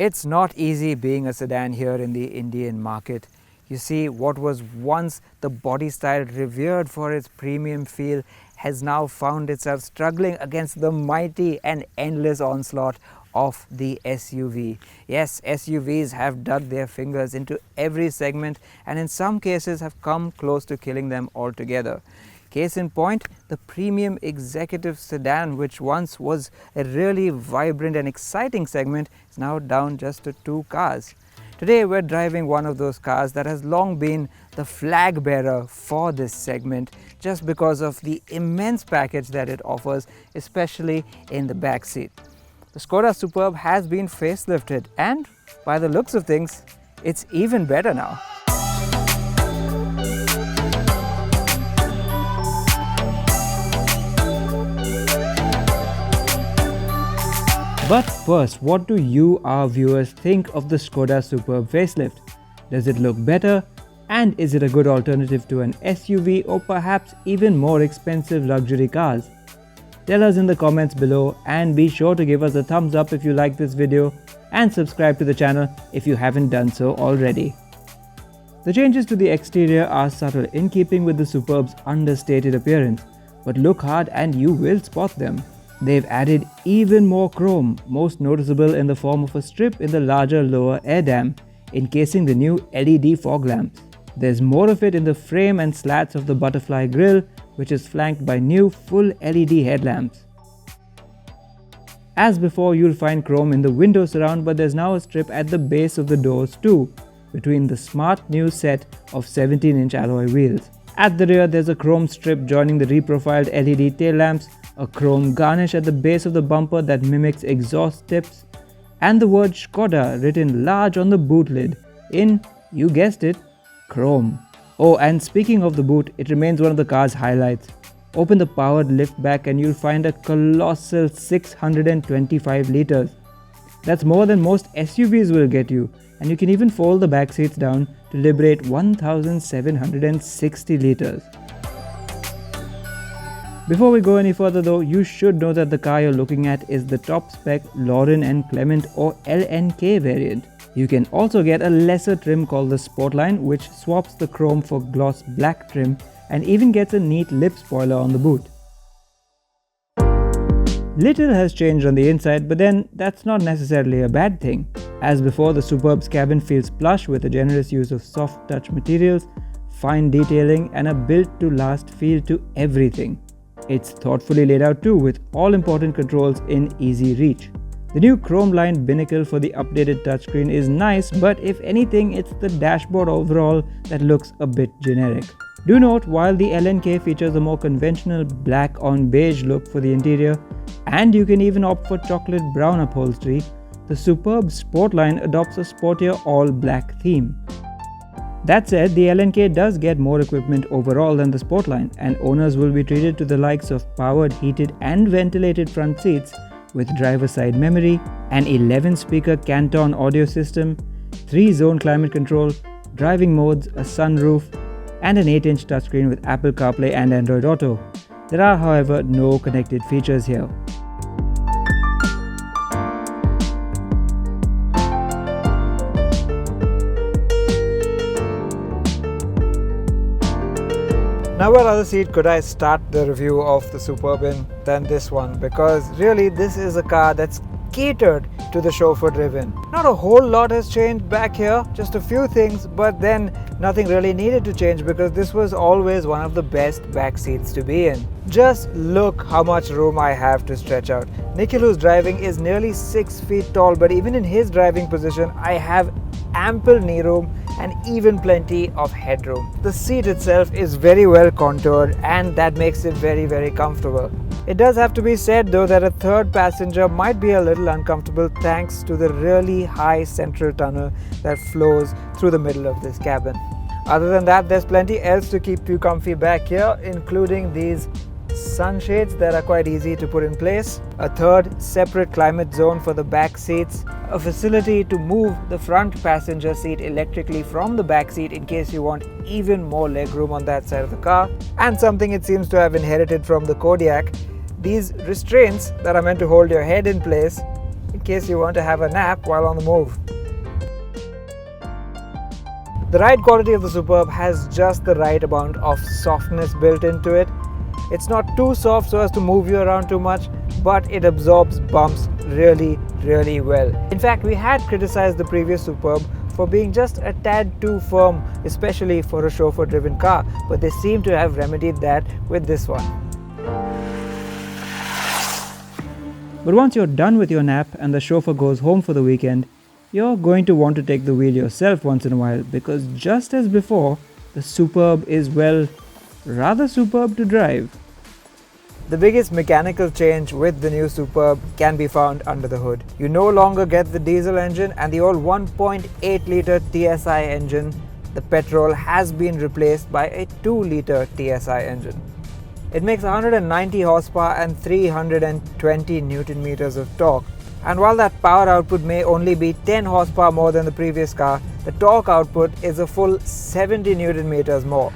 It's not easy being a sedan here in the Indian market. You see, what was once the body style revered for its premium feel has now found itself struggling against the mighty and endless onslaught of the SUV. Yes, SUVs have dug their fingers into every segment and in some cases have come close to killing them altogether. Case in point, the premium executive sedan, which once was a really vibrant and exciting segment, is now down just to 2 cars. Today we're driving one of those cars that has long been the flag bearer for this segment just because of the immense package that it offers, especially in the back seat. The Skoda Superb has been facelifted and by the looks of things, it's even better now. But first, what do you, our viewers, think of the Skoda Superb Facelift? Does it look better? And is it a good alternative to an SUV or perhaps even more expensive luxury cars? Tell us in the comments below and be sure to give us a thumbs up if you like this video and subscribe to the channel if you haven't done so already. The changes to the exterior are subtle in keeping with the Superb's understated appearance, but look hard and you will spot them. They've added even more chrome, most noticeable in the form of a strip in the larger lower air dam, encasing the new LED fog lamps. There's more of it in the frame and slats of the butterfly grille, which is flanked by new full LED headlamps. As before, you'll find chrome in the window surround, but there's now a strip at the base of the doors too, between the smart new set of 17-inch alloy wheels. At the rear, there's a chrome strip joining the reprofiled LED tail lamps, a chrome garnish at the base of the bumper that mimics exhaust tips, and the word Skoda written large on the boot lid in, you guessed it, chrome. Oh, and speaking of the boot, it remains one of the car's highlights. Open the powered liftback and you'll find a colossal 625 liters. That's more than most SUVs will get you, and you can even fold the back seats down to liberate 1760 liters. Before we go any further though, you should know that the car you're looking at is the top spec Lauren and Clement or LNK variant. You can also get a lesser trim called the Sportline, which swaps the chrome for gloss black trim and even gets a neat lip spoiler on the boot. Little has changed on the inside, but then that's not necessarily a bad thing. As before, the Superb's cabin feels plush with a generous use of soft touch materials, fine detailing and a built-to-last feel to everything. It's thoughtfully laid out too, with all important controls in easy reach. The new chrome-lined binnacle for the updated touchscreen is nice, but if anything, it's the dashboard overall that looks a bit generic. Do note, while the LNK features a more conventional black on beige look for the interior, and you can even opt for chocolate brown upholstery, the Superb Sportline adopts a sportier all-black theme. That said, the LNK does get more equipment overall than the Sportline, and owners will be treated to the likes of powered, heated and ventilated front seats with driver's side memory, an 11-speaker Canton audio system, 3-zone climate control, driving modes, a sunroof, and an 8-inch touchscreen with Apple CarPlay and Android Auto. There are, however, no connected features here. Now what other seat could I start the review of the Superb in than this one, because really this is a car that's catered to the chauffeur driven. Not a whole lot has changed back here, just a few things, but then nothing really needed to change because this was always one of the best back seats to be in. Just look how much room I have to stretch out. Nikhil, who's driving, is nearly 6 feet tall, but even in his driving position I have ample knee room and even plenty of headroom. The seat itself is very well contoured and that makes it very comfortable. It does have to be said though that a third passenger might be a little uncomfortable thanks to the really high central tunnel that flows through the middle of this cabin. Other than that, there's plenty else to keep you comfy back here, including these sunshades that are quite easy to put in place, a third separate climate zone for the back seats, a facility to move the front passenger seat electrically from the back seat in case you want even more legroom on that side of the car, and something it seems to have inherited from the Kodiaq, these restraints that are meant to hold your head in place in case you want to have a nap while on the move. The ride quality of the Superb has just the right amount of softness built into it. It's not too soft so as to move you around too much, but it absorbs bumps really well. In fact, we had criticized the previous Superb for being just a tad too firm, especially for a chauffeur-driven car, but they seem to have remedied that with this one. But once you're done with your nap and the chauffeur goes home for the weekend, you're going to want to take the wheel yourself once in a while, because just as before, the Superb is, well, rather superb to drive. The biggest mechanical change with the new Superb can be found under the hood. You no longer get the diesel engine and the old 1.8 litre TSI engine. The petrol has been replaced by a 2 litre TSI engine. It makes 190 horsepower and 320 Newton meters of torque. And while that power output may only be 10 horsepower more than the previous car, the torque output is a full 70 Newton meters more.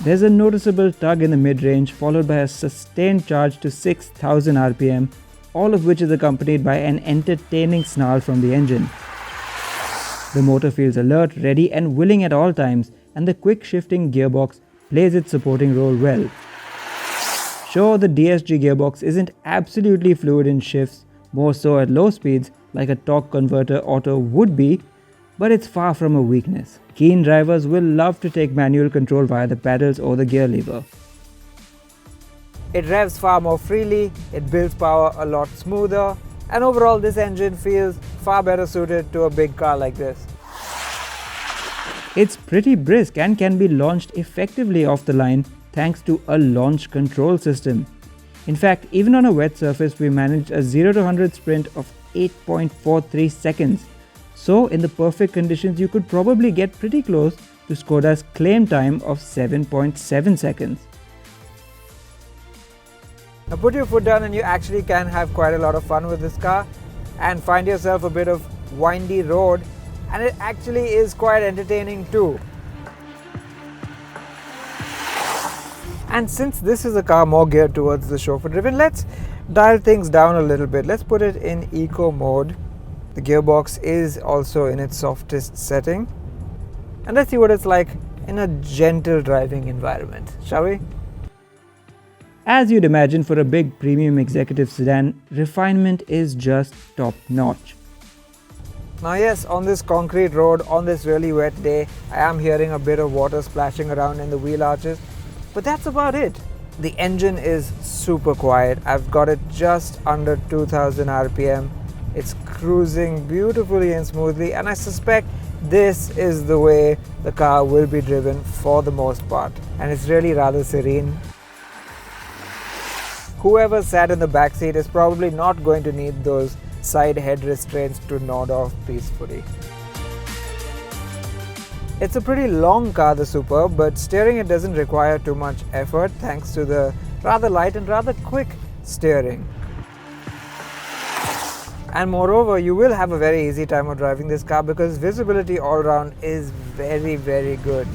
There's a noticeable tug in the mid-range, followed by a sustained charge to 6,000 RPM, all of which is accompanied by an entertaining snarl from the engine. The motor feels alert, ready and willing at all times, and the quick shifting gearbox plays its supporting role well. Sure, the DSG gearbox isn't absolutely fluid in shifts, more so at low speeds like a torque converter auto would be, but it's far from a weakness. Keen drivers will love to take manual control via the pedals or the gear lever. It revs far more freely, it builds power a lot smoother, and overall this engine feels far better suited to a big car like this. It's pretty brisk and can be launched effectively off the line thanks to a launch control system. In fact, even on a wet surface, we managed a 0 to 100 sprint of 8.43 seconds. So in the perfect conditions, you could probably get pretty close to Skoda's claim time of 7.7 seconds. Now put your foot down and you actually can have quite a lot of fun with this car and find yourself a bit of windy road, and it actually is quite entertaining too. And since this is a car more geared towards the chauffeur driven, let's dial things down a little bit. Let's put it in eco mode. The gearbox is also in its softest setting. And let's see what it's like in a gentle driving environment, shall we? As you'd imagine, for a big premium executive sedan, refinement is just top notch. Now yes, on this concrete road, on this really wet day, I am hearing a bit of water splashing around in the wheel arches. But that's about it. The engine is super quiet. I've got it just under 2000 RPM. It's cruising beautifully and smoothly, and I suspect this is the way the car will be driven for the most part. And it's really rather serene. Whoever sat in the back seat is probably not going to need those side head restraints to nod off peacefully. It's a pretty long car, the Superb, but steering it doesn't require too much effort thanks to the rather light and rather quick steering. And moreover, you will have a very easy time of driving this car because visibility all around is very good.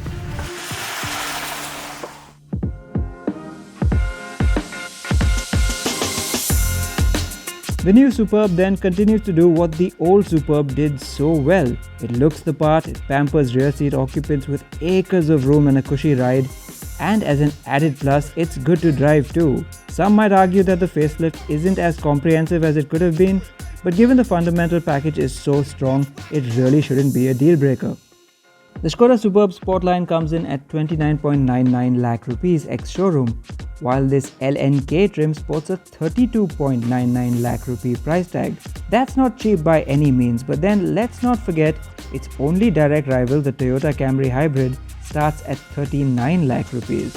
The new Superb then continues to do what the old Superb did so well. It looks the part, it pampers rear seat occupants with acres of room and a cushy ride, and as an added plus, it's good to drive too. Some might argue that the facelift isn't as comprehensive as it could have been, but given the fundamental package is so strong, it really shouldn't be a deal breaker. The Skoda Superb Sportline comes in at 29.99 lakh rupees ex-showroom, while this LNK trim sports a 32.99 lakh rupee price tag. That's not cheap by any means, but then let's not forget its only direct rival, the Toyota Camry Hybrid, starts at 39 lakh rupees.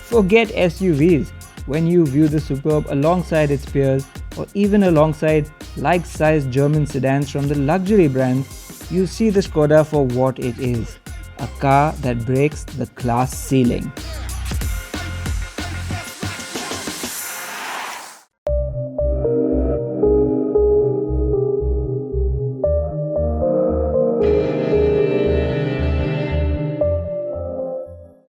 Forget SUVs. When you view the Superb alongside its peers, or even alongside like-sized German sedans from the luxury brands, you see the Skoda for what it is, a car that breaks the class ceiling.